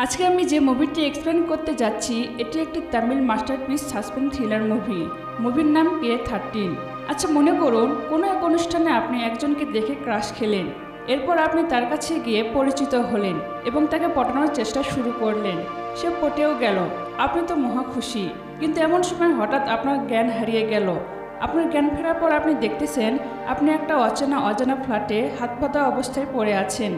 আজকে আমি যে মুভিটি এক্সপ্লেন করতে যাচ্ছি এটি একটি তামিল মাস্টারপিস সাসপেন্স থ্রিলার মুভির নাম PA-13। আচ্ছা, মনে করুন কোনো এক অনুষ্ঠানে আপনি একজনকে দেখে ক্রাশ খেলেন। এরপর আপনি তার কাছে গিয়ে পরিচিত হলেন এবং তাকে পটানোর চেষ্টা শুরু করলেন। সে পটেও গেল, আপনি তো মহা খুশি। কিন্তু এমন সময় হঠাৎ আপনার জ্ঞান হারিয়ে গেল। আপনার জ্ঞান ফেরার পর আপনি দেখতেছেন আপনি একটা অজানা ফ্ল্যাটে হাত বাঁধা অবস্থায় পড়ে আছেন,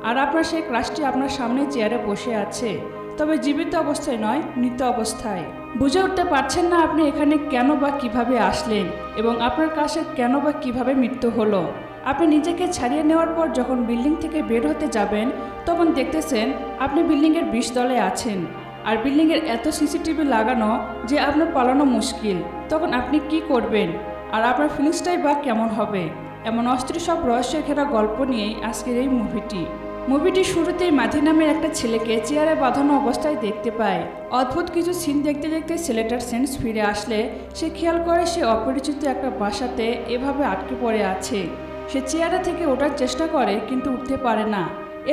আর আপনার সেই ক্রাশটি আপনার সামনে চেয়ারে বসে আছে, তবে জীবিত অবস্থায় নয়, মৃত অবস্থায়। বুঝে উঠতে পারছেন না আপনি এখানে কেন বা কিভাবে আসলেন এবং আপনার ক্রাশের কেন বা কিভাবে মৃত্যু হলো। আপনি নিজেকে ছাড়িয়ে নেওয়ার পর যখন বিল্ডিং থেকে বের হতে যাবেন তখন দেখতেছেন আপনি বিল্ডিংয়ের 20 তলে আছেন, আর বিল্ডিংয়ের এত সিসিটিভি লাগানো যে আপনার পালানো মুশকিল। তখন আপনি কি করবেন আর আপনার ফিলিংসটাই বা কেমন হবে? এমন অস্থির সব রহস্য ঘেরা গল্প নিয়েই আজকের এই মুভিটি শুরুতেই মাধি নামের একটা ছেলেকে চেয়ারে বাঁধানো অবস্থায় দেখতে পায়। অদ্ভুত কিছু সিন দেখতে দেখতে ছেলেটার সেন্স ফিরে আসলে সে খেয়াল করে সে অপরিচিত একটা বাসাতে এভাবে আটকে পড়ে আছে। সে চেয়ারে থেকে ওঠার চেষ্টা করে কিন্তু উঠতে পারে না।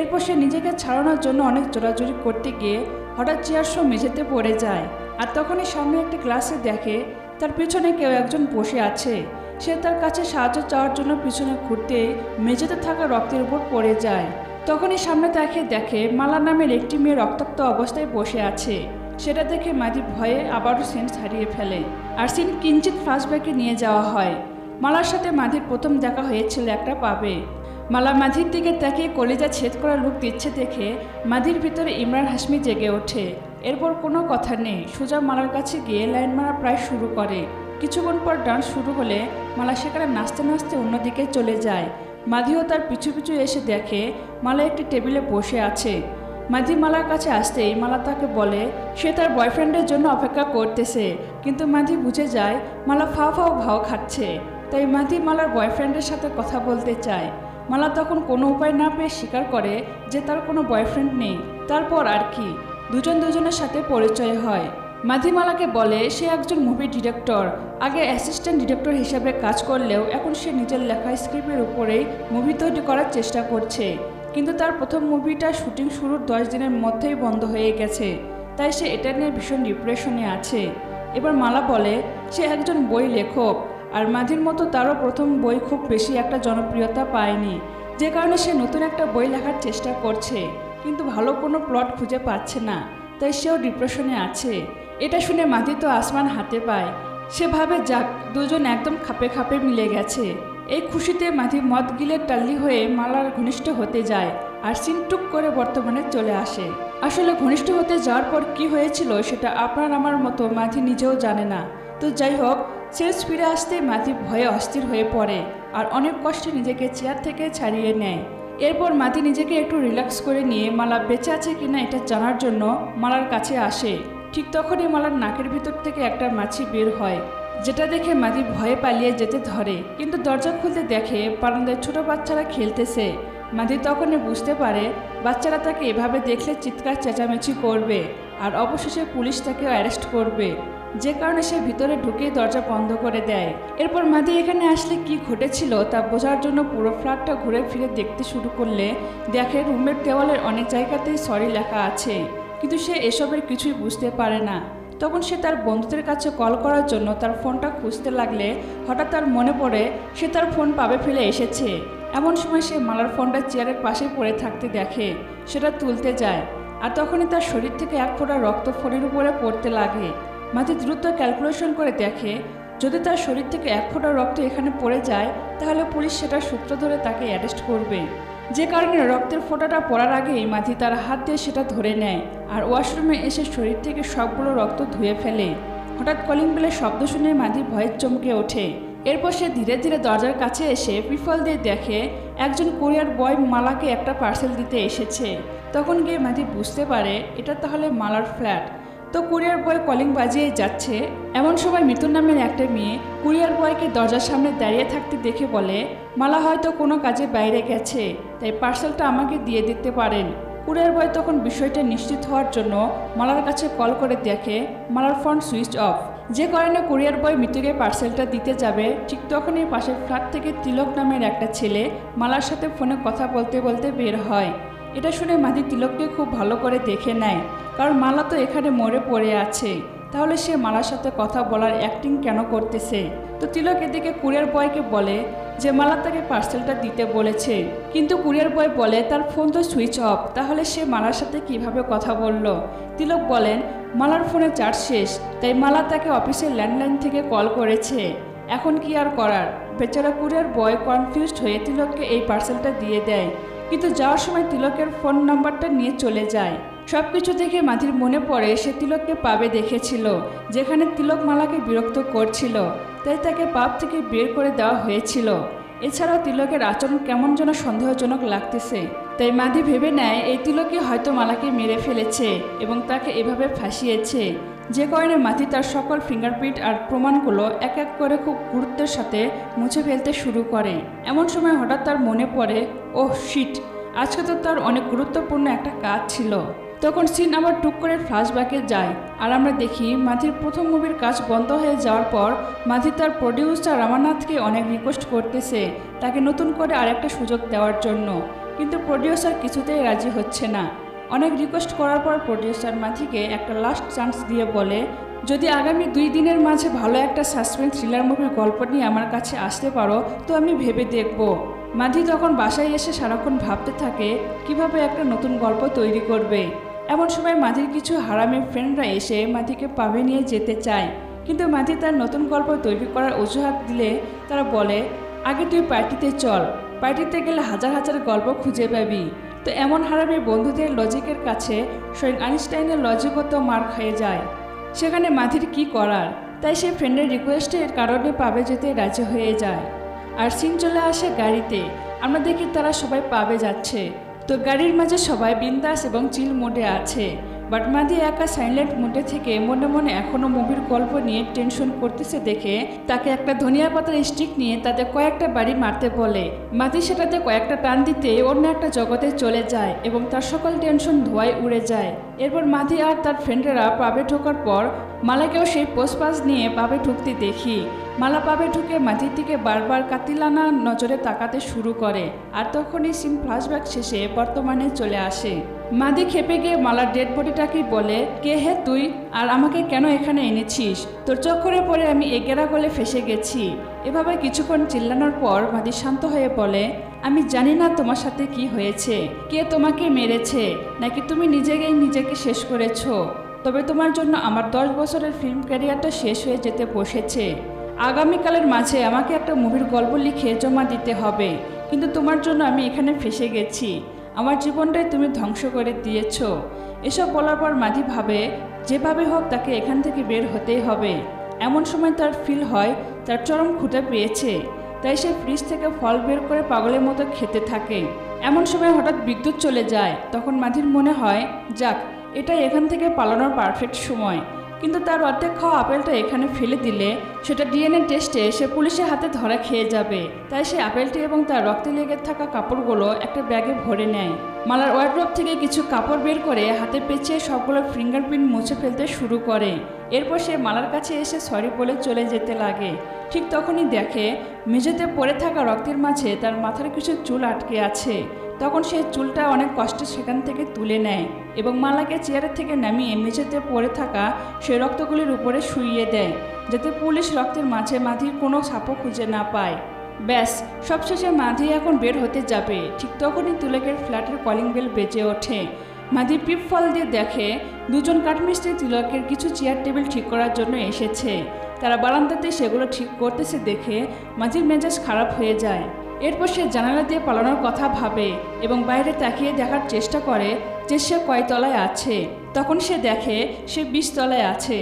এরপর সে নিজেকে ছাড়ানোর জন্য অনেক জোরাজুরি করতে গিয়ে হঠাৎ চেয়ার সহ মেঝেতে পড়ে যায়। আর তখনই সামনে একটি গ্লাসে দেখে তার পিছনে কেউ একজন বসে আছে। সে তার কাছে সাহায্য চাওয়ার জন্য পিছনে ঘুরতেই মেঝেতে থাকা রক্তের উপর পড়ে যায়। তখনই সামনে তাকে দেখে মালা নামের একটি মেয়ে রক্তাক্ত অবস্থায় বসে আছে। সেটা দেখে মাধি ভয়ে আবারও সেন্স হারিয়ে ফেলে, আর সিন কিঞ্চিত ফ্ল্যাশব্যাকে নিয়ে যাওয়া হয়। মালার সাথে মাধির প্রথম দেখা হয়েছিল একটা পাবে। মালা মাধির দিকে তাকিয়ে কলিজা ছেদ করা লুক দিচ্ছে দেখে মাধির ভিতরে ইমরান হাশমি জেগে ওঠে। এরপর কোনো কথা নেই, সোজা মালার কাছে গিয়ে লাইন মারা প্রায় শুরু করে। কিছুক্ষণ পর ডান্স শুরু হলে মালা সেখানে নাচতে নাচতে অন্যদিকে চলে যায়। মাধিও তার পিছু পিছু এসে দেখে মালা একটি টেবিলে বসে আছে। মাধি মালার কাছে আসতেই মালা তাকে বলে সে তার বয়ফ্রেন্ডের জন্য অপেক্ষা করতেছে, কিন্তু মাধি বুঝে যায় মালা ফাও ভাও খাচ্ছে। তাই মাধি মালার বয়ফ্রেন্ডের সাথে কথা বলতে চায়। মালা তখন কোনো উপায় না পেয়ে স্বীকার করে যে তার কোনো বয়ফ্রেন্ড নেই। তারপর আর কি, দুজনের সাথে পরিচয় হয়। মাধি মালাকে বলে সে একজন মুভি ডিরেক্টর, আগে অ্যাসিস্ট্যান্ট ডিরেক্টর হিসেবে কাজ করলেও এখন সে নিজের লেখা স্ক্রিপ্টের উপরেই মুভি তৈরি করার চেষ্টা করছে। কিন্তু তার প্রথম মুভিটা শুটিং শুরুর 10 দিনের মধ্যেই বন্ধ হয়ে গেছে, তাই সে এটা নিয়ে ভীষণ ডিপ্রেশনে আছে। এবার মালা বলে সে একজন বই লেখক, আর মাধির মতো তারও প্রথম বই খুব বেশি একটা জনপ্রিয়তা পায়নি, যে কারণে সে নতুন একটা বই লেখার চেষ্টা করছে, কিন্তু ভালো কোনো প্লট খুঁজে পাচ্ছে না, তাই সেও ডিপ্রেশনে আছে। এটা শুনে মাধি তো আসমান হাতে পায়। সে ভাবে যাক, দুজন একদম খাপে মিলে গেছে। এই খুশিতে মাধি মদ গিলে টাল্লি হয়ে মালার ঘনিষ্ঠ হতে যায়, আর সিনটুক করে বর্তমানে চলে আসে। আসলে ঘনিষ্ঠ হতে যাওয়ার পর কি হয়েছিল সেটা আপনার আমার মতো মাধি নিজেও জানে না। তো যাই হোক, শেষ ফিরে আসতেই মাধি ভয়ে অস্থির হয়ে পড়ে আর অনেক কষ্টে নিজেকে চেয়ার থেকে ছাড়িয়ে নেয়। এরপর মাধি নিজেকে একটু রিল্যাক্স করে নিয়ে মালা বেঁচে আছে কিনা এটা জানার জন্য মালার কাছে আসে। ঠিক তখনই মালার নাকের ভিতর থেকে একটা মাছি বের হয়, যেটা দেখে মাধি ভয়ে পালিয়ে যেতে ধরে, কিন্তু দরজা খুলতে দেখে বারান্দায় ছোট বাচ্চারা খেলতেছে। মাধি তখনই বুঝতে পারে বাচ্চারা তাকে এভাবে দেখলে চিৎকার চেঁচামেচি করবে, আর অবশেষে পুলিশ তাকে অ্যারেস্ট করবে, যে কারণে সে ভিতরে ঢুকে দরজা বন্ধ করে দেয়। এরপর মাধি এখানে আসলে কি ঘটেছিল তা বোঝার জন্য পুরো ফ্ল্যাটটা ঘুরে ফিরে দেখতে শুরু করলে দেখে রুমের দেওয়ালের অনেক জায়গাতেই সরি লেখা আছে, কিন্তু সে এসবের কিছুই বুঝতে পারে না। তখন সে তার বন্ধুদের কাছে কল করার জন্য তার ফোনটা খুঁজতে লাগলে হঠাৎ তার মনে পড়ে সে তার ফোন পাবে ফেলে এসেছে। এমন সময় সে মালার ফোনটা চেয়ারের পাশে পড়ে থাকতে দেখে, সেটা তুলতে যায়, আর তখনই তার শরীর থেকে এক ফোঁটা রক্ত ফোনের উপরে পড়তে লাগে। মাধি দ্রুত ক্যালকুলেশন করে দেখে যদি তার শরীর থেকে এক ফোঁটা রক্ত এখানে পড়ে যায় তাহলে পুলিশ সেটার সূত্র ধরে তাকে অ্যারেস্ট করবে, যে কারণে রক্তের ফোঁটাটা পড়ার আগেই মাধি তার হাত দিয়ে সেটা ধরে নেয় আর ওয়াশরুমে এসে শরীর থেকে সবগুলো রক্ত ধুয়ে ফেলে। হঠাৎ কলিং বেলের শব্দ শুনে মাধি ভয়ে চমকে ওঠে। এরপর সে ধীরে ধীরে দরজার কাছে এসে পিফল দিয়ে দেখে একজন কুরিয়ার বয় মালাকে একটা পার্সেল দিতে এসেছে। তখন গিয়ে মাধি বুঝতে পারে এটা তাহলে মালার ফ্ল্যাট। তো কুরিয়ার বয় কলিং বাজিয়ে যাচ্ছে, এমন সময় মিতুন নামের একটা মেয়ে কুরিয়ার বয়কে দরজার সামনে দাঁড়িয়ে থাকতে দেখে বলে মালা হয়তো কোনো কাজে বাইরে গেছে, তাই পার্সেলটা আমাকে দিয়ে দিতে পারেন। কুরিয়ার বয় তখন বিষয়টা নিশ্চিত হওয়ার জন্য মালার কাছে কল করে দেখে মালার ফোন সুইচ অফ, যে কারণে কুরিয়ার বয় মিতুকে পার্সেলটা দিতে যাবে। ঠিক তখনই পাশের ফ্ল্যাট থেকে তিলক নামের একটা ছেলে মালার সাথে ফোনে কথা বলতে বলতে বের হয়। এটা শুনে মাধি তিলককে খুব ভালো করে দেখে নেয়, কারণ মালা তো এখানে মরে পড়ে আছে, তাহলে সে মালার সাথে কথা বলার অ্যাক্টিং কেন করতেছে। তো তিলক এদিকে কুরিয়ার বয়কে বলে যে মালা তাকে পার্সেলটা দিতে বলেছে, কিন্তু কুরিয়ার বয় বলে তার ফোন তো সুইচ অফ, তাহলে সে মালার সাথে কিভাবে কথা বলল। তিলক বলেন মালার ফোনে চার্জ শেষ, তাই মালা তাকে অফিসের ল্যান্ডলাইন থেকে কল করেছে, এখন কি আর করার। বেচারা কুরিয়ার বয় কনফিউজড হয়ে তিলককে এই পার্সেলটা দিয়ে দেয়, কিন্তু যাওয়ার সময় তিলকের ফোন নাম্বারটা নিয়ে চলে যায়। সবকিছু দেখে মাধির মনে পড়ে সে তিলককে পাবে দেখেছিল, যেখানে তিলক মালাকে বিরক্ত করছিল, তাই তাকে পাব থেকে বের করে দেওয়া হয়েছিল। এছাড়াও তিলকের আচরণ কেমন যেন সন্দেহজনক লাগতেছে, তাই মাধি ভেবে নেয় এই তিলকই হয়তো মালাকে মেরে ফেলেছে এবং তাকে এভাবে ফাঁসিয়েছে, যে কারণে মাধি তার সকল ফিঙ্গারপ্রিন্ট আর প্রমাণগুলো এক এক করে খুব গুরুত্বের সাথে মুছে ফেলতে শুরু করে। এমন সময় হঠাৎ তার মনে পড়ে, ওহ শিট, আজকে তো তার অনেক গুরুত্বপূর্ণ একটা কাজ ছিল। তখন সিন আবার টুক করে ফ্ল্যাশব্যাকে যায়, আর আমরা দেখি মাধির প্রথম মুভির কাজ বন্ধ হয়ে যাওয়ার পর মাধি তার প্রডিউসার রামানাথকে অনেক রিকোয়েস্ট করতেছে তাকে নতুন করে আরেকটা সুযোগ দেওয়ার জন্য, কিন্তু প্রডিউসার কিছুতেই রাজি হচ্ছে না। অনেক রিকোয়েস্ট করার পর প্রডিউসার মাধিকে একটা লাস্ট চান্স দিয়ে বলে, যদি আগামী 2 দিনের মাঝে ভালো একটা সাসপেন্স থ্রিলার মুভির গল্প নিয়ে আমার কাছে আসতে পারো তো আমি ভেবে দেখব। মাধি তখন বাসায় এসে সারাক্ষণ ভাবতে থাকে কিভাবে একটা নতুন গল্প তৈরি করবে। এমন সময় মাধির কিছু হারামি ফ্রেন্ডরা এসে মাধিকে পাবে নিয়ে যেতে চায়, কিন্তু মাধি তার নতুন গল্প তৈরি করার অজুহাত দিলে তারা বলে, আগে তুই পার্টিতে চল, পার্টিতে গেলে হাজার হাজার গল্প খুঁজে পাবি। তো এমন হারামি বন্ধুদের লজিকের কাছে স্বয়ং আইনস্টাইনের লজিকও তো মার খেয়ে যায়। সেখানে মাধির কি করার, তাই সে ফ্রেন্ডের রিকোয়েস্টের কারণে পাবে যেতে রাজি হয়ে যায়। আর সিন চলে আসে গাড়িতে, আমরা দেখি তারা সবাই পাবে যাচ্ছে। তো গাড়ির মাঝে সবাই বিন্দাস এবং চিল মোডে আছে, বাট মাধি একা সাইলেন্ট মোডে থেকে মনে মনে এখনও মুভির গল্প নিয়ে টেনশন করতেছে দেখে তাকে একটা ধনিয়া পাতার স্টিক নিয়ে তাতে কয়েকটা বাড়ি মারতে বলে। মাধি সেটাতে কয়েকটা টান দিতে অন্য একটা জগতে চলে যায় এবং তার সকল টেনশন ধোঁয়ায় উড়ে যায়। এরপর মাধি আর তার ফ্রেন্ডেরা পাবে ঢোকার পর মালাকেও সেই পোস্টপাস নিয়ে পাবে ঢুকতে দেখি। মালা পাবে ঢুকে মাধির দিকে বারবার কাতিলানা নজরে তাকাতে শুরু করে, আর তখনই সিন ফ্ল্যাশব্যাক শেষে বর্তমানে চলে আসে। মাধি খেপে গিয়ে মালার ডেড বডিটাকেই বলে, কে হে তুই, আর আমাকে কেন এখানে এনেছিস? তোর চক্করে পড়ে আমি এগেরা গলে ফেসে গেছি। এভাবে কিছুক্ষণ চিল্লানোর পর মাধি শান্ত হয়ে বলে, আমি জানি না তোমার সাথে কি হয়েছে, কে তোমাকে মেরেছে, নাকি তুমি নিজেকে শেষ করেছো, তবে তোমার জন্য আমার 10 বছরের ফিল্ম ক্যারিয়ারটা শেষ হয়ে যেতে বসেছে। আগামীকালের মাঝে আমাকে একটা মুভির গল্প লিখে জমা দিতে হবে, কিন্তু তোমার জন্য আমি এখানে ফেসে গেছি, আমার জীবনটাই তুমি ধ্বংস করে দিয়েছ। এসব বলার পর মাধি ভাবে যেভাবে হোক তাকে এখান থেকে বের হতেই হবে। এমন সময় তার ফিল হয় তার চরম ক্ষুধা পেয়েছে, তাই সে ফ্রিজ থেকে ফল বের করে পাগলের মতো খেতে থাকে। এমন সময় হঠাৎ বিদ্যুৎ চলে যায়, তখন মাধির মনে হয় যাক, এটাই এখান থেকে পালানোর পারফেক্ট সময়। কিন্তু তার অর্ধেক খাওয়া আপেলটা এখানে ফেলে দিলে সেটা ডিএনএ টেস্টে সে পুলিশের হাতে ধরা খেয়ে যাবে, তাই সে আপেলটি এবং তার রক্তে লেগে থাকা কাপড়গুলো একটা ব্যাগে ভরে নেয়। মালার ওয়ার্ড্রোব থেকে কিছু কাপড় বের করে হাতে পেঁচিয়ে সবগুলো ফিঙ্গারপ্রিন্ট মুছে ফেলতে শুরু করে। এরপর সে মালার কাছে এসে সরি বলে চলে যেতে লাগে। ঠিক তখনই দেখে মেঝেতে পড়ে থাকা রক্তের মাঝে তার মাথার কিছু চুল আটকে আছে। তখন সে চুলটা অনেক কষ্টে সেখান থেকে তুলে নেয় এবং মালাকে চেয়ারের থেকে নামিয়ে মেঝেতে পড়ে থাকা সেই রক্তগুলির উপরে শুইয়ে দেয়, যাতে পুলিশ রক্তের মাঝে মাধির কোনো ছাপও খুঁজে না পায়। ব্যাস, সবশেষে মাধি এখন বের হতে যাবে। ঠিক তখনই তিলকের ফ্ল্যাটের কলিং বেল বেজে ওঠে। মাধি পিপ ফল দিয়ে দেখে দুজন কাঠমিস্ত্রি তিলকের কিছু চেয়ার টেবিল ঠিক করার জন্য এসেছে। তারা বারান্দাতে সেগুলো ঠিক করতেছে দেখে মাধির মেজাজ খারাপ হয়ে যায়। এরপর সে জানালা দিয়ে পালানোর কথা ভাবে এবং বাইরে তাকিয়ে দেখার চেষ্টা করে যে সে কয় তলায় আছে। তখন সে দেখে সে 20 তলায় আছে।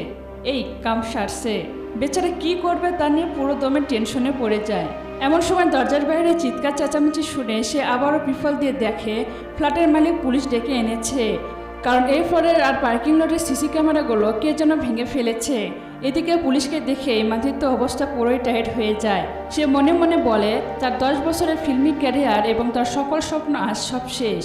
এই কাম সারছে, বেচারা কি করবে তা নিয়ে পুরো দমে টেনশনে পড়ে যায়। এমন সময় দরজার বাইরে চিৎকার চেঁচামেচি শুনে সে আবারও পিফল দিয়ে দেখে ফ্ল্যাটের মালিক পুলিশ ডেকে এনেছে, কারণ এই ফ্লোরের আর পার্কিং লটের সিসি ক্যামেরাগুলো কে যেন ভেঙে ফেলেছে। এদিকে পুলিশকে দেখে মাধির তো অবস্থা পুরোই টাইট হয়ে যায়। সে মনে মনে বলে তার 10 বছরের ফিল্মি ক্যারিয়ার এবং তার সকল স্বপ্ন আজ সব শেষ।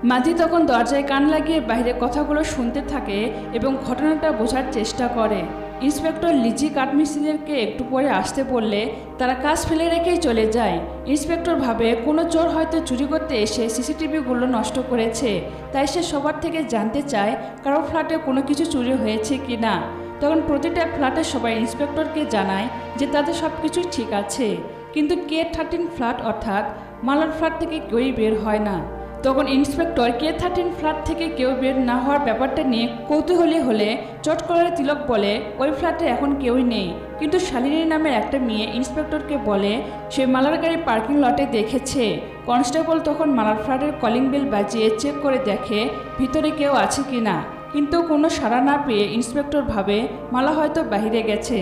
মাধি তখন দরজায় কান লাগিয়ে বাইরে কথাগুলো শুনতে থাকে এবং ঘটনাটা বোঝার চেষ্টা করে। ইন্সপেক্টর লিজি কাঠমিস্ত্রিদেরকে একটু পরে আসতে বললে তারা কাজ ফেলে রেখেই চলে যায়। ইন্সপেক্টর ভাবে কোনো চোর হয়তো চুরি করতে এসে সিসিটিভিগুলো নষ্ট করেছে, তাই সে সবার থেকে জানতে চায় কারো ফ্ল্যাটে কোনো কিছু চুরি হয়েছে কি না। তখন প্রতিটা ফ্ল্যাটে সবাই ইন্সপেক্টরকে জানায় যে তাদের সব কিছুই ঠিক আছে, কিন্তু K13 ফ্ল্যাট অর্থাৎ মালার ফ্ল্যাট থেকে কেউই বের হয় না। তখন ইন্সপেক্টর K13 ফ্ল্যাট থেকে কেউ বের না হওয়ার ব্যাপারটা নিয়ে কৌতূহলী হলে চট করে তিলক বলে ওই ফ্ল্যাটে এখন কেউই নেই, কিন্তু শালিনী নামের একটা মেয়ে ইন্সপেক্টরকে বলে সে মালার গাড়ি পার্কিং লটে দেখেছে। কনস্টেবল তখন মালার ফ্ল্যাটের কলিং বেল বাজিয়ে চেক করে দেখে ভিতরে কেউ আছে কিনা, কিন্তু কোনো সাড়া না পেয়ে ইন্সপেক্টর ভাবে মালা হয়তো বাইরে গেছে।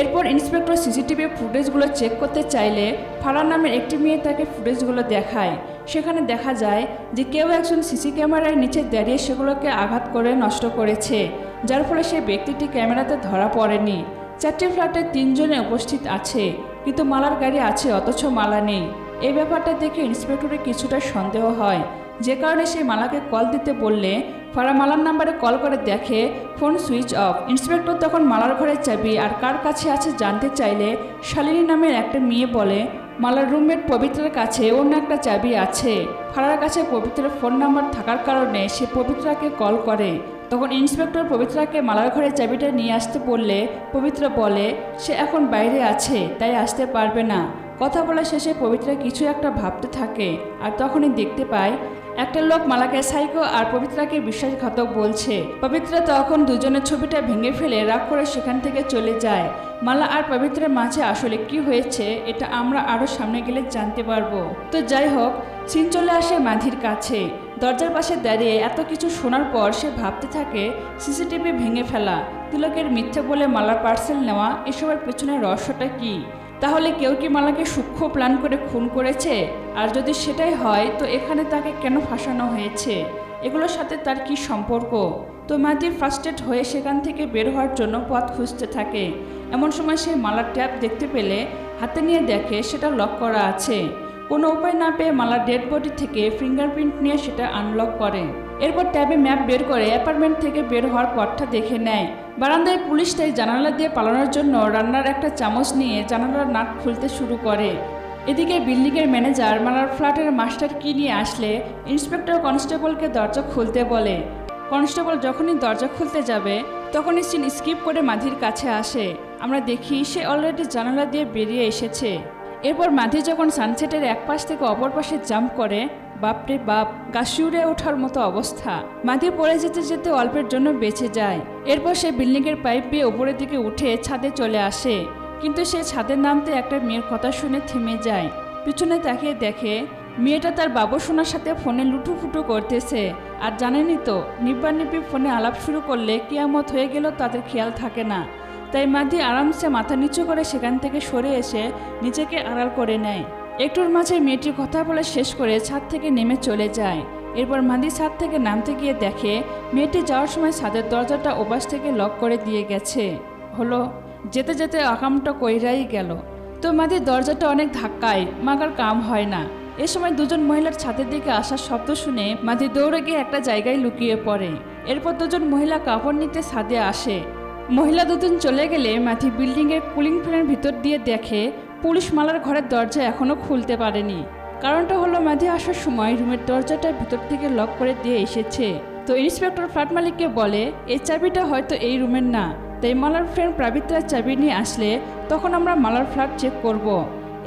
এরপর ইন্সপেক্টর সিসিটিভি ফুটেজগুলো চেক করতে চাইলে ফারান নামের একটি মেয়ে তাকে ফুটেজগুলো দেখায়। সেখানে দেখা যায় যে কেউ একজন সিসি ক্যামেরার নিচে দাঁড়িয়ে সেগুলোকে আঘাত করে নষ্ট করেছে, যার ফলে সেই ব্যক্তিটি ক্যামেরাতে ধরা পড়েনি। 4টি ফ্ল্যাটে 3 জনে উপস্থিত আছে, কিন্তু মালার গাড়ি আছে অথচ মালা নেই। এই ব্যাপারটা দেখে ইন্সপেক্টরের কিছুটা সন্দেহ হয়, যে কারণে সে মালাকে কল দিতে বললে ফারা মালার নাম্বারে কল করে দেখে ফোন সুইচ অফ। ইন্সপেক্টর তখন মালার ঘরের চাবি আর কার কাছে আছে জানতে চাইলে শালিনী নামের একটা মেয়ে বলে মালার রুমমেট পবিত্রার কাছে অন্য একটা চাবি আছে। ফারার কাছে পবিত্রার ফোন নাম্বার থাকার কারণে সে পবিত্রাকে কল করে। তখন ইন্সপেক্টর পবিত্রাকে মালার ঘরের চাবিটা নিয়ে আসতে বললে পবিত্রা বলে সে এখন বাইরে আছে, তাই আসতে পারবে না। কথা বলা শেষে পবিত্রা কিছু একটা ভাবতে থাকে, আর তখনই দেখতে পায় একটা লোক মালাকে সাইকো আর পবিত্রাকে বিশ্বাসঘাতক বলছে। পবিত্রা তখন দুজনের ছবিটা ভেঙে ফেলে রাগ করে সেখান থেকে চলে যায়। মালা আর পবিত্রার মাঝে আসলে কি হয়েছে এটা আমরা আরও সামনে গেলে জানতে পারবো। তো যাই হোক, সিন চলে আসে মাধির কাছে। দরজার পাশে দাঁড়িয়ে এত কিছু শোনার পর সে ভাবতে থাকে সিসিটিভি ভেঙে ফেলা, তিলকের মিথ্যে বলে মালার পার্সেল নেওয়া, এসবের পেছনের রহস্যটা কি? তাহলে কেউ কি মালাকে সূক্ষ্ম প্ল্যান করে খুন করেছে? আর যদি সেটাই হয় তো এখানে তাকে কেন ফাঁসানো হয়েছে? এগুলোর সাথে তার কি সম্পর্ক? তো মাধি ফ্রাস্ট্রেট হয়ে সেখান থেকে বের হওয়ার জন্য পথ খুঁজতে থাকে। এমন সময় সে মালার ট্যাব দেখতে পেলে হাতে নিয়ে দেখে সেটা লক করা আছে। কোনো উপায় না পেয়ে মালার ডেড বডি থেকে ফিঙ্গারপ্রিন্ট নিয়ে সেটা আনলক করে। এরপর ট্যাবে ম্যাপ বের করে অ্যাপার্টমেন্ট থেকে বের হওয়ার পথটা দেখে নেয়। বারান্দায় পুলিশ তাই জানালা দিয়ে পালানোর জন্য রান্নার একটা চামচ নিয়ে জানালার নাট খুলতে শুরু করে। এদিকে বিল্ডিংয়ের ম্যানেজার মালার ফ্ল্যাটের মাস্টার কি নিয়ে আসলে ইন্সপেক্টর কনস্টেবলকে দরজা খুলতে বলে। কনস্টেবল যখনই দরজা খুলতে যাবে তখনই সিন স্কিপ করে মাধির কাছে আসে। আমরা দেখি সে অলরেডি জানালা দিয়ে বেরিয়ে এসেছে। এরপর মাধি যখন সানসেটের এক পাশ থেকে অপর পাশে জাম্প করে, বাপরে বাপ, গা শিউরে ওঠার মতো অবস্থা। মাধি পড়ে যেতে যেতে অল্পের জন্য বেঁচে যায়। এরপর সে বিল্ডিংয়ের পাইপ বেয়ে উপরের দিকে উঠে ছাদে চলে আসে, কিন্তু সে ছাদে নামতে একটা মেয়ের কথা শুনে থেমে যায়। পিছনে তাকিয়ে দেখে মেয়েটা তার বাবুসোনার সাথে ফোনে লুটুফুটু করতেছে। আর জানেনই তো, নিব্বানিব্বি ফোনে আলাপ শুরু করলে কিয়ামত হয়ে গেল তাদের খেয়াল থাকে না। তাই মাধি আরামসে মাথা নিচু করে সেখান থেকে সরে এসে নিজেকে আড়াল করে নেয়। একটুর মাঝে মেয়েটি কথা বলে শেষ করে ছাদ থেকে নেমে চলে যায়। এরপর মাধি ছাদ থেকে নামতে গিয়ে দেখে মেয়েটি যাওয়ার সময় ছাদের দরজাটা ওপাশ থেকে লক করে দিয়ে গেছে। হলো যেতে যেতে আকামটা কইরাই গেল। তো মাধি দরজাটা অনেক ধাক্কায়, মাগার কাম হয় না। এ সময় দুজন মহিলার ছাদের দিকে আসার শব্দ শুনে মাধি দৌড়ে গিয়ে একটা জায়গায় লুকিয়ে পড়ে। এরপর দুজন মহিলা কাপড় নিতে ছাদে আসে। মহিলা দুজন চলে গেলে মাধি বিল্ডিংয়ের কুলিং ফ্যানের ভিতর দিয়ে দেখে পুলিশ মালার ঘরের দরজা এখনও খুলতে পারেনি। কারণটা হলো মাধি আসার সময় রুমের দরজাটা ভিতর থেকে লক করে দিয়ে এসেছে। তো ইন্সপেক্টর ফ্ল্যাট মালিককে বলে এই চাবিটা হয়তো এই রুমের না, তাই মালার ফ্রেন্ড পবিত্রার চাবি নিয়ে আসলে তখন আমরা মালার ফ্ল্যাট চেক করব।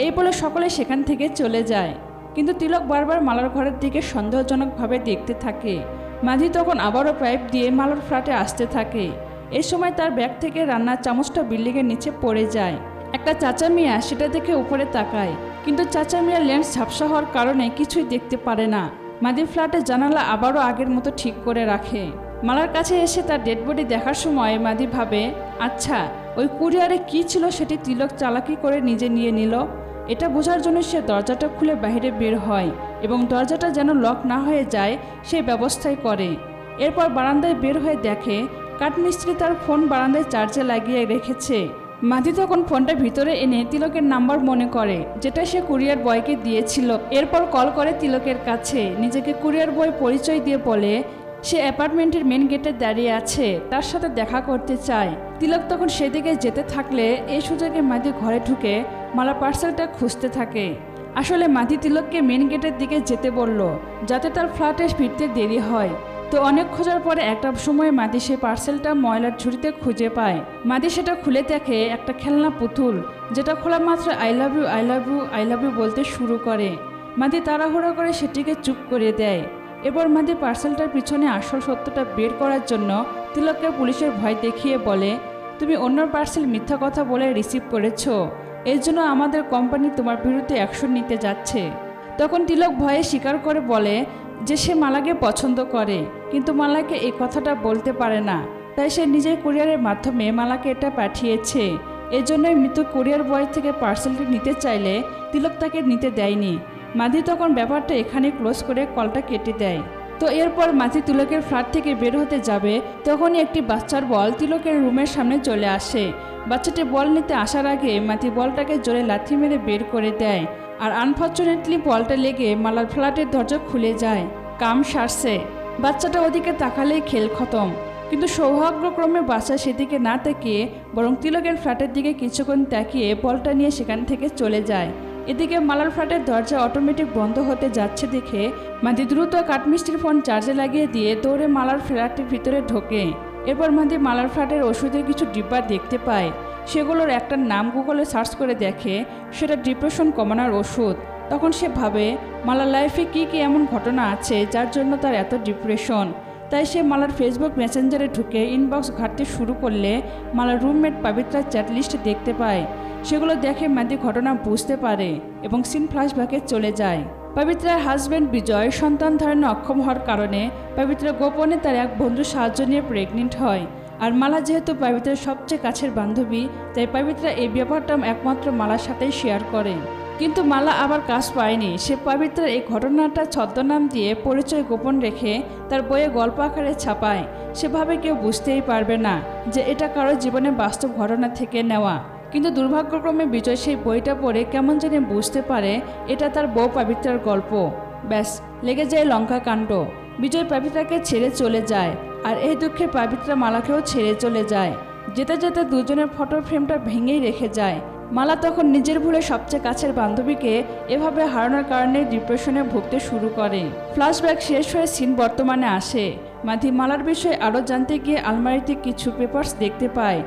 এই বলে সকলে সেখান থেকে চলে যায়। কিন্তু তিলক বারবার মালার ঘরের দিকে সন্দেহজনকভাবে দেখতে থাকে। মাধি তখন আবারও পাইপ দিয়ে মালার ফ্ল্যাটে আসতে থাকে। এই সময় তার ব্যাগ থেকে রান্নার চামচটা বিল্ডিংয়ের নিচে পড়ে যায়। একটা চাচা মিয়া সেটা দেখে উপরে তাকায়, কিন্তু চাচা মিয়ার লেন্স ঝাপসা হওয়ার কারণে কিছুই দেখতে পারে না। মাদির ফ্ল্যাটের জানালা আবারও আগের মতো ঠিক করে রাখে। মালার কাছে এসে তার ডেড বডি দেখার সময় মাদি ভাবে, আচ্ছা ওই কুরিয়ারে কি ছিল সেটি তিলক চালাকি করে নিজে নিয়ে নিল। এটা বোঝার জন্য সে দরজাটা খুলে বাইরে বের হয় এবং দরজাটা যেন লক না হয়ে যায় সেই ব্যবস্থাই করে। এরপর বারান্দায় বের হয়ে দেখে কাঠমিস্ত্রি তার ফোন বারান্দায় চার্জে লাগিয়ে রেখেছে। মাধি তখন ফোনটা ভিতরে এনে তিলকের নাম্বার মনে করে, যেটা সে কুরিয়ার বয়কে দিয়েছিল। এরপর কল করে তিলকের কাছে, নিজেকে কুরিয়ার বয় পরিচয় দিয়ে বলে সে অ্যাপার্টমেন্টের মেন গেটে দাঁড়িয়ে আছে, তার সাথে দেখা করতে চায়। তিলক তখন সেদিকে যেতে থাকলে এই সুযোগে মাধি ঘরে ঢুকে মালা পার্সেলটা খুঁজতে থাকে। আসলে মাধি তিলককে মেন গেটের দিকে যেতে বলল, যাতে তার ফ্ল্যাটে ফিরতে দেরি হয়। তো অনেক খোঁজার পরে একটা সময় মাধি সে পার্সেলটা ময়লার ঝুড়িতে খুঁজে পায়। মাধি সেটা খুলে দেখে একটা খেলনা পুতুল, যেটা খোলা মাত্র I love you I love you I love you বলতে শুরু করে। মাধি তাড়াহুড়ো করে সেটিকে চুপ করে দেয়। এরপর মাধি পার্সেলটার পিছনে আসল সত্যটা বের করার জন্য তিলককে পুলিশের ভয় দেখিয়ে বলে, তুমি অন্য পার্সেল মিথ্যা কথা বলে রিসিভ করেছো, এর জন্য আমাদের কোম্পানি তোমার বিরুদ্ধে অ্যাকশন নিতে যাচ্ছে। তখন তিলক ভয়ে স্বীকার করে বলে যে সে মালাকে পছন্দ করে, কিন্তু মালাকে এই কথাটা বলতে পারে না, তাই সে নিজের কুরিয়ারের মাধ্যমে মালাকে এটা পাঠিয়েছে। এজন্যই মৃত কুরিয়ার বয় থেকে পার্সেলটি নিতে চাইলে তিলক তাকে নিতে দেয়নি। মাধি তখন ব্যাপারটা এখানে ক্লোজ করে কলটা কেটে দেয়। তো এরপর মাধি তিলকের ফ্ল্যাট থেকে বের হতে যাবে, তখনই একটি বাচ্চার বল তিলকের রুমের সামনে চলে আসে। বাচ্চাটি বল নিতে আসার আগে মাধি বলটাকে জোরে লাথি মেরে বের করে দেয়, আর আনফর্চুনেটলি বলটা লেগে মালার ফ্ল্যাটের দরজা খুলে যায়। কাম সারছে, বাচ্চাটা ওদিকে তাকালেই খেল খতম। কিন্তু সৌভাগ্যক্রমে বাচ্চা সেদিকে না তাকিয়ে বরং তিলকের ফ্ল্যাটের দিকে কিছুক্ষণ তাকিয়ে বলটা নিয়ে সেখান থেকে চলে যায়। এদিকে মালার ফ্ল্যাটের দরজা অটোমেটিক বন্ধ হতে যাচ্ছে দেখে মাধি দ্রুত কাঠমিস্ত্রির ফোন চার্জে লাগিয়ে দিয়ে দৌড়ে মালার ফ্ল্যাটের ভিতরে ঢোকে। এরপর মাধি মালার ফ্ল্যাটের ওষুধের কিছু ডিব্বা দেখতে পায়। সেগুলোর একটা নাম গুগলে সার্চ করে দেখে সেটা ডিপ্রেশন কমানোর ওষুধ। তখন সে ভাবে মালার লাইফে কি এমন ঘটনা আছে যার জন্য তার এত ডিপ্রেশন। তাই সে মালার ফেসবুক মেসেঞ্জারে ঢুকে ইনবক্স ঘাঁটতে শুরু করলে মালার রুমমেট পবিত্রার চ্যাট লিস্ট দেখতে পায়। সেগুলো দেখে মাধি ঘটনা বুঝতে পারে এবং সিন ফ্ল্যাশব্যাকে চলে যায়। পবিত্রার হাজব্যান্ড বিজয় সন্তান ধারণে অক্ষম হওয়ার কারণে পবিত্রা গোপনে তার এক বন্ধুর সাহায্য নিয়ে প্রেগনেন্ট হয়। আর মালা যেহেতু পবিত্রার সবচেয়ে কাছের বান্ধবী, তাই পবিত্রা এই ব্যাপারটা একমাত্র মালার সাথেই শেয়ার করে। কিন্তু মালা আবার কাজ পায়নি। সে পবিত্রার এই ঘটনাটা ছদ্মনাম দিয়ে পরিচয় গোপন রেখে তার বইয়ে গল্প আকারে ছাপায়। সেভাবে কেউ বুঝতেই পারবে না যে এটা কারো জীবনে বাস্তব ঘটনা থেকে নেওয়া। কিন্তু দুর্ভাগ্যক্রমে বিজয় সেই বইটা পড়ে কেমন জানি বুঝতে পারে এটা তার বউ পবিত্রার গল্প। ব্যাস, লেগে যায় লঙ্কা কাণ্ড। বিজয় পবিত্রাকে ছেড়ে চলে যায়, আর এই দুঃখে পবিত্রা মালাকেও ছেড়ে চলে যায়। যেতে যেতে দুজনের ফটোর ফ্রেমটা ভেঙেই রেখে যায়। মালা তখন নিজের ভুলে সবচেয়ে কাছের বান্ধবীকে এভাবে হারানোর কারণে ডিপ্রেশনে ভুগতে শুরু করে। ফ্ল্যাশব্যাক শেষ হয়ে সিন বর্তমানে আসে। মাধি মালার বিষয়ে আরও জানতে গিয়ে আলমারিতে কিছু পেপার্স দেখতে পায়,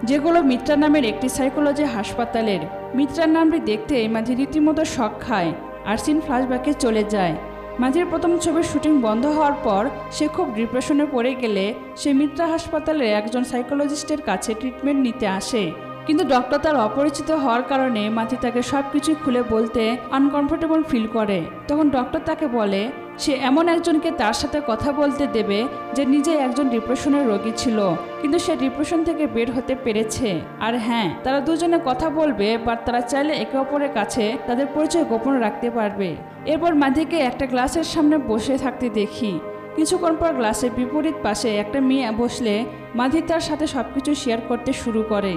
যেগুলো মিত্রা নামের একটি সাইকোলজি হাসপাতালের। মিত্রার নামটি দেখতে মাঝি রীতিমতো শক খায়, আর সিন ফ্ল্যাশব্যাকে চলে যায়। মাঝির প্রথম ছবির শুটিং বন্ধ হওয়ার পর সে খুব ডিপ্রেশনে পড়ে গেলে সে মিত্রা হাসপাতালে একজন সাইকোলজিস্টের কাছে ট্রিটমেন্ট নিতে আসে। কিন্তু ডক্টর তার অপরিচিত হওয়ার কারণে মাঝি তাকে সব কিছু খুলে বলতে আনকমফোর্টেবল ফিল করে। তখন ডক্টর তাকে বলে সে এমন একজনকে তার সাথে কথা বলতে দেবে যে নিজে একজন ডিপ্রেশনের রোগী ছিল, কিন্তু সে ডিপ্রেশন থেকে বের হতে পেরেছে। আর হ্যাঁ, তারা দুজনে কথা বলবে, বাট তারা চাইলে একে অপরের কাছে তাদের পরিচয় গোপন রাখতে পারবে। এরপর মাধিকে একটা গ্লাসের সামনে বসে থাকতে দেখি। কিছুক্ষণ পর গ্লাসের বিপরীত পাশে একটা মেয়ে বসলে মাধি তার সাথে সবকিছু শেয়ার করতে শুরু করে।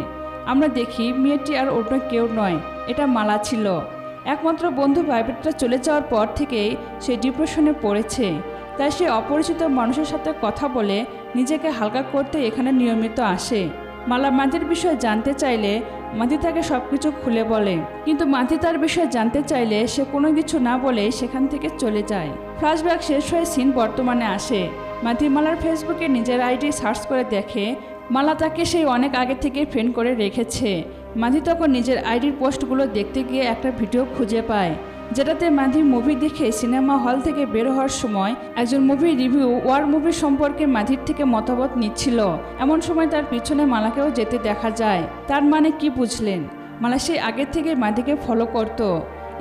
আমরা দেখি মেয়েটি আর অন্য কেউ নয়, এটা মালা ছিল। একমাত্র বন্ধু পবিত্রা চলে যাওয়ার পর থেকেই সে ডিপ্রেশনে পড়েছে। তাই সে অপরিচিত মানুষের সাথে কথা বলে নিজেকে হালকা করতে এখানে নিয়মিত আসে। মালা মাধির বিষয়ে জানতে চাইলে মাধি তাকে সব কিছু খুলে বলে, কিন্তু মাধি তার বিষয়ে জানতে চাইলে সে কোনো কিছু না বলে সেখান থেকে চলে যায়। ফ্ল্যাশব্যাক শেষ হয়ে সিন বর্তমানে আসে। মাধি মালার ফেসবুকে নিজের আইডি সার্চ করে দেখে মালা তাকে সেই অনেক আগে থেকে ফ্রেন্ড করে রেখেছে। মাধি তখন নিজের আইডির পোস্টগুলো দেখতে গিয়ে একটা ভিডিও খুঁজে পায়, যেটাতে মাধি মুভি দেখে সিনেমা হল থেকে বের হওয়ার সময় একজন মুভি রিভিউ ওয়ার মুভি সম্পর্কে মাধির থেকে মতামত নিচ্ছিল। এমন সময় তার পিছনে মালাকেও যেতে দেখা যায়। তার মানে কি বুঝলেন? মালা সেই আগের থেকে মাধিকে ফলো করত।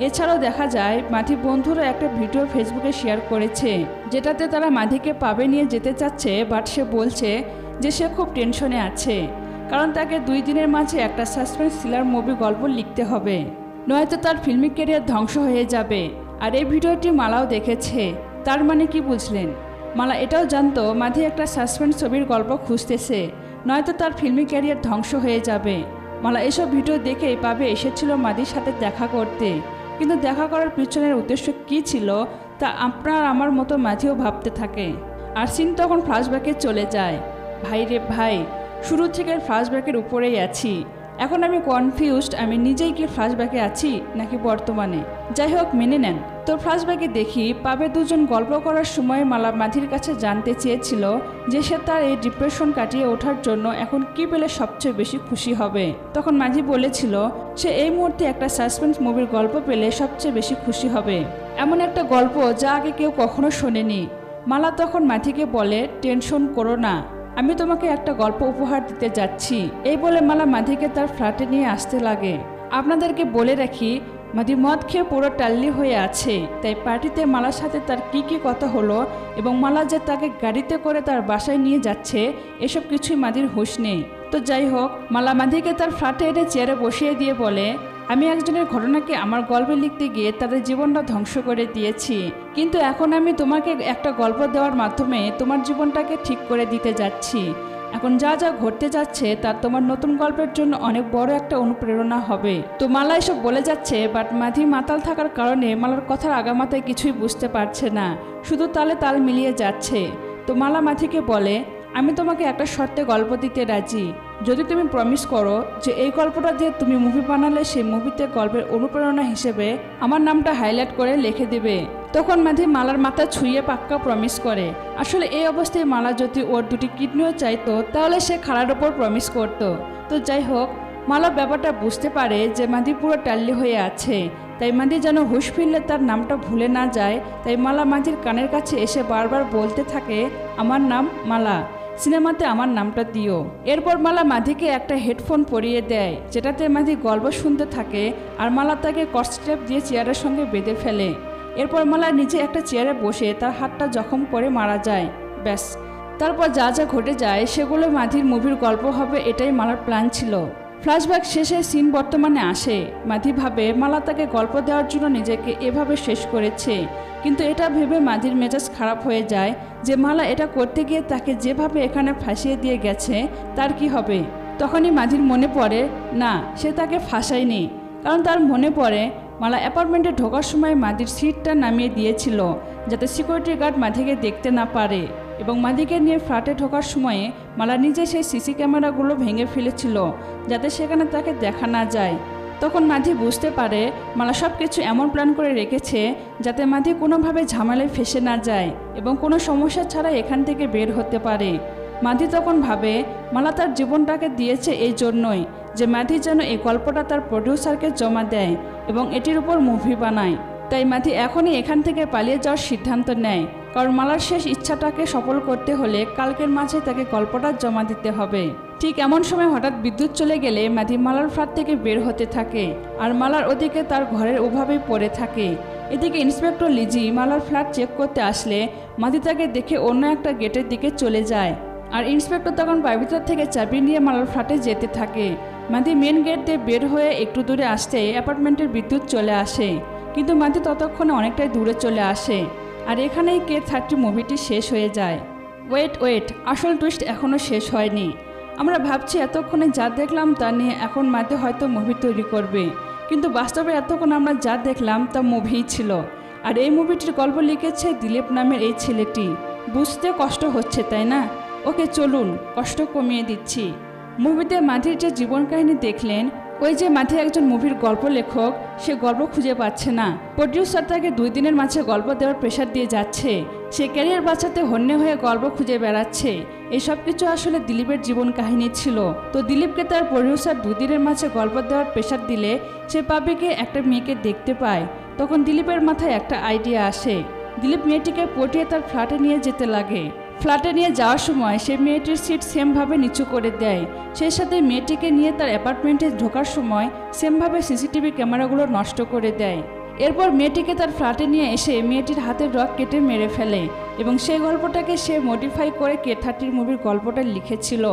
এছাড়াও দেখা যায় মাধি বন্ধুরা একটা ভিডিও ফেসবুকে শেয়ার করেছে, যেটাতে তারা মাধিকে পাবে নিয়ে যেতে চাচ্ছে, বাট সে বলছে যে সে খুব টেনশনে আছে, কারণ তাকে 2 দিনের মাঝে একটা সাসপেন্স থ্রিলার মুভি গল্প লিখতে হবে, নয়তো তার ফিল্মি ক্যারিয়ার ধ্বংস হয়ে যাবে। আর এই ভিডিওটি মালাও দেখেছে। তার মানে কি বুঝলেন? মালা এটাও জানতো মাধি একটা সাসপেন্স ছবির গল্প খুঁজতেছে, নয়তো তার ফিল্মি ক্যারিয়ার ধ্বংস হয়ে যাবে। মালা এসব ভিডিও দেখেই পাবে এসেছিল মাদির সাথে দেখা করতে, কিন্তু দেখা করার পিছনের উদ্দেশ্য কী ছিল তা আপনার আমার মতো মাঝিও ভাবতে থাকে। আর সিন তখন ফ্ল্যাশব্যাকে চলে যায়। ভাই রে ভাই, শুরু থেকে ফ্ল্যাশব্যাকের উপরেই আছি। এখন আমি কনফিউজড, আমি নিজেই কি ফ্ল্যাশব্যাকে আছি নাকি বর্তমানে। যাই হোক, মেনে নেন। তো ফ্ল্যাশব্যাকে দেখি পাবে দুজন গল্প করার সময় মালা মাঝির কাছে জানতে চেয়েছিল যে সে তার এই ডিপ্রেশন কাটিয়ে ওঠার জন্য এখন কি পেলে সবচেয়ে বেশি খুশি হবে। তখন মাঝি বলেছিল সে এই মুহূর্তে একটা সাসপেন্স মুভির গল্প পেলে সবচেয়ে বেশি খুশি হবে, এমন একটা গল্প যা আগে কেউ কখনো শোনেনি। মালা তখন মাঝিকে বলে, টেনশন করো না, আমি তোমাকে একটা গল্প উপহার দিতে যাচ্ছি। এই বলে মালা মাধিকে তার ফ্ল্যাটে নিয়ে আসতে লাগে। আপনাদেরকে বলে রাখি, মাধি মদ খেয়ে পুরো টাল্লি হয়ে আছে, তাই পার্টিতে মালার সাথে তার কি কথা হলো এবং মালা যে তাকে গাড়িতে করে তার বাসায় নিয়ে যাচ্ছে এসব কিছুই মাধির হুঁশ নেই। তো যাই হোক, মালা মাধিকে তার ফ্ল্যাটে এনে চেয়ারে বসিয়ে দিয়ে বলে, আমি একজনের ঘটনাকে আমার গল্পে লিখতে গিয়ে তাদের জীবনটা ধ্বংস করে দিয়েছি, কিন্তু এখন আমি তোমাকে একটা গল্প দেওয়ার মাধ্যমে তোমার জীবনটাকে ঠিক করে দিতে যাচ্ছি। এখন যা যা ঘটতে যাচ্ছে তা তোমার নতুন গল্পের জন্য অনেক বড় একটা অনুপ্রেরণা হবে। তো মালা এসব বলে যাচ্ছে, বাট মাধি মাতাল থাকার কারণে মালার কথার আগামাথায় কিছুই বুঝতে পারছে না, শুধু তালে তাল মিলিয়ে যাচ্ছে। তো মালা মাধিকে বলে, আমি তোমাকে একটা শর্তে গল্প দিতে রাজি, যদি তুমি প্রমিস করো যে এই গল্পটা দিয়ে তুমি মুভি বানালে সেই মুভিতে গল্পের অনুপ্রেরণা হিসেবে আমার নামটা হাইলাইট করে লিখে দেবে। তখন মাধি মালার মাথা ছুঁয়ে পাক্কা প্রমিস করে। আসলে এই অবস্থায় মালা যদি ওর দুটি কিডনিও চাইতো তাহলে সে খাড়ার ওপর প্রমিস করত। তো যাই হোক, মালা ব্যাপারটা বুঝতে পারে যে মাধি পুরো টাল্লি হয়ে আছে, তাই মাধি যেন হুঁশ ফিরলে তার নামটা ভুলে না যায়, তাই মালা মাধির কানের কাছে এসে বারবার বলতে থাকে, আমার নাম মালা, সিনেমাতে আমার নামটা দিও। এরপর মালা মাধিকে একটা হেডফোন পরিয়ে দেয়, যেটাতে মাধি গল্প শুনতে থাকে আর মালা তাকে কটস্ট্র্যাপ দিয়ে চেয়ারের সঙ্গে বেঁধে ফেলে। এরপর মালা নিজে একটা চেয়ারে বসে তার হাতটা জখম করে মারা যায়। ব্যাস, তারপর যা যা ঘটে যায় সেগুলো মাধির মুভির গল্প হবে, এটাই মালার প্ল্যান ছিল। ফ্ল্যাশব্যাক শেষে সিন বর্তমানে আসে। মাধি ভাবে মালা তাকে গল্প দেওয়ার জন্য নিজেকে এভাবে শেষ করেছে, কিন্তু এটা ভেবে মাধির মেজাজ খারাপ হয়ে যায় যে মালা এটা করতে গিয়ে তাকে যেভাবে এখানে ফাঁসিয়ে দিয়ে গেছে তার কি হবে। তখনই মাধির মনে পড়ে না, সে তাকে ফাঁসায়নি, কারণ তার মনে পড়ে মালা অ্যাপার্টমেন্টে ঢোকার সময় মাধির সিটটা নামিয়ে দিয়েছিল যাতে সিকিউরিটি গার্ড মাধিকে দেখতে না পারে, এবং মাধিকে নিয়ে ফ্ল্যাটে ঢোকার সময়ে মালা নিজে সেই সিসি ক্যামেরাগুলো ভেঙে ফেলেছিল যাতে সেখানে তাকে দেখা না যায়। তখন মাধি বুঝতে পারে মালা সব কিছু এমন প্ল্যান করে রেখেছে যাতে মাধি কোনোভাবে ঝামেলায় ফেসে না যায় এবং কোনো সমস্যা ছাড়া এখান থেকে বের হতে পারে। মাধি তখন ভাবে মালা তার জীবনটাকে দিয়েছে এই জন্যই যে মাধি যেন এই গল্পটা তার প্রডিউসারকে জমা দেয় এবং এটির উপর মুভি বানায়। তাই মাধি এখনই এখান থেকে পালিয়ে যাওয়ার সিদ্ধান্ত নেয়, কারণ মালার শেষ ইচ্ছাটাকে সফল করতে হলে কালকের মাঝে তাকে গল্পটা জমা দিতে হবে। ঠিক এমন সময় হঠাৎ বিদ্যুৎ চলে গেলে মাধি মালার ফ্ল্যাট থেকে বের হতে থাকে আর মালার ওদিকে তার ঘরের ওভাবেই পড়ে থাকে। এদিকে ইন্সপেক্টর লিজি মালার ফ্ল্যাট চেক করতে আসলে মাধি তাকে দেখে অন্য একটা গেটের দিকে চলে যায়, আর ইন্সপেক্টর তখন প্রাইভেটার থেকে চাবি নিয়ে মালার ফ্ল্যাটে যেতে থাকে। মাধি মেন গেট দিয়ে বের হয়ে একটু দূরে আসতে অ্যাপার্টমেন্টের বিদ্যুৎ চলে আসে, কিন্তু মাধি ততক্ষণে অনেকটাই দূরে চলে আসে। আর এখানেই K30 মুভিটি শেষ হয়ে যায়। ওয়েট, আসল টুইস্ট এখনও শেষ হয়নি। আমরা ভাবছি এতক্ষণে যা দেখলাম তা নিয়ে এখন মাধি হয়তো মুভি তৈরি করবে, কিন্তু বাস্তবে এতক্ষণ আমরা যা দেখলাম তা মুভিই ছিল। আর এই মুভিটির গল্প লিখেছে দিলীপ নামের এই ছেলেটি। বুঝতে কষ্ট হচ্ছে তাই না? ওকে চলুন কষ্ট কমিয়ে দিচ্ছি। মুভিতে মাধির যে জীবন কাহিনী দেখলেন, ওই যে মাধি একজন মুভির গল্প লেখক, সে গল্প খুঁজে পাচ্ছে না। প্রডিউসার তাকে 2 দিনের মাঝে গল্প দেওয়ার প্রেশার দিয়ে যাচ্ছে, সে ক্যারিয়ার বাঁচাতে হন্যে হয়ে গল্প খুঁজে বেড়াচ্ছে। এই সব কিছু আসলে দিলীপের জীবন কাহিনী ছিল। তো দিলীপকে তার প্রডিউসার 2 দিনের মাঝে গল্প দেওয়ার প্রেশার দিলে সে পাবিকে একটা মেয়েকে দেখতে পায়। তখন দিলীপের মাথায় একটা আইডিয়া আসে। দিলীপ মেয়েটিকে পটিয়ে তার ফ্ল্যাটে নিয়ে যেতে লাগে। ফ্ল্যাটে নিয়ে যাওয়ার সময় সে মেয়েটির সিট সেমভাবে নিচু করে দেয়। সেই সাথে মেয়েটিকে নিয়ে তার অ্যাপার্টমেন্টে ঢোকার সময় সেমভাবে সিসিটিভি ক্যামেরাগুলো নষ্ট করে দেয়। এরপর মেয়েটিকে তার ফ্ল্যাটে নিয়ে এসে মেয়েটির হাতের রক কেটে মেরে ফেলে, এবং সেই গল্পটাকে সে মডিফাই করে K30 মুভির গল্পটা লিখেছিল।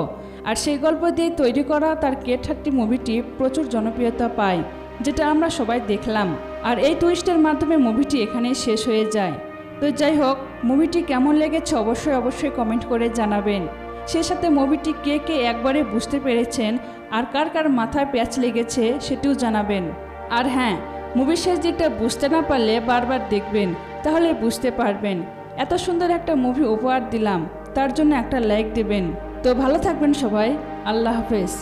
আর সেই গল্প দিয়ে তৈরি করা তার K30 মুভিটি প্রচুর জনপ্রিয়তা পায়, যেটা আমরা সবাই দেখলাম। আর এই টুইস্টের মাধ্যমে মুভিটি এখানেই শেষ হয়ে যায়। তো যাই হোক, মুভিটি কেমন লেগেছে অবশ্যই কমেন্ট করে জানাবেন। সে সাথে মুভিটি কে কে একবারে বুঝতে পেরেছেন আর কার কার মাথায় প্যাচ লেগেছে সেটিও জানাবেন। আর হ্যাঁ, মুভির শেষ দিকটা বুঝতে না পারলে বারবার দেখবেন, তাহলে বুঝতে পারবেন। এত সুন্দর একটা মুভি উপহার দিলাম, তার জন্য একটা লাইক দেবেন। তো ভালো থাকবেন সবাই, আল্লাহ হাফেজ।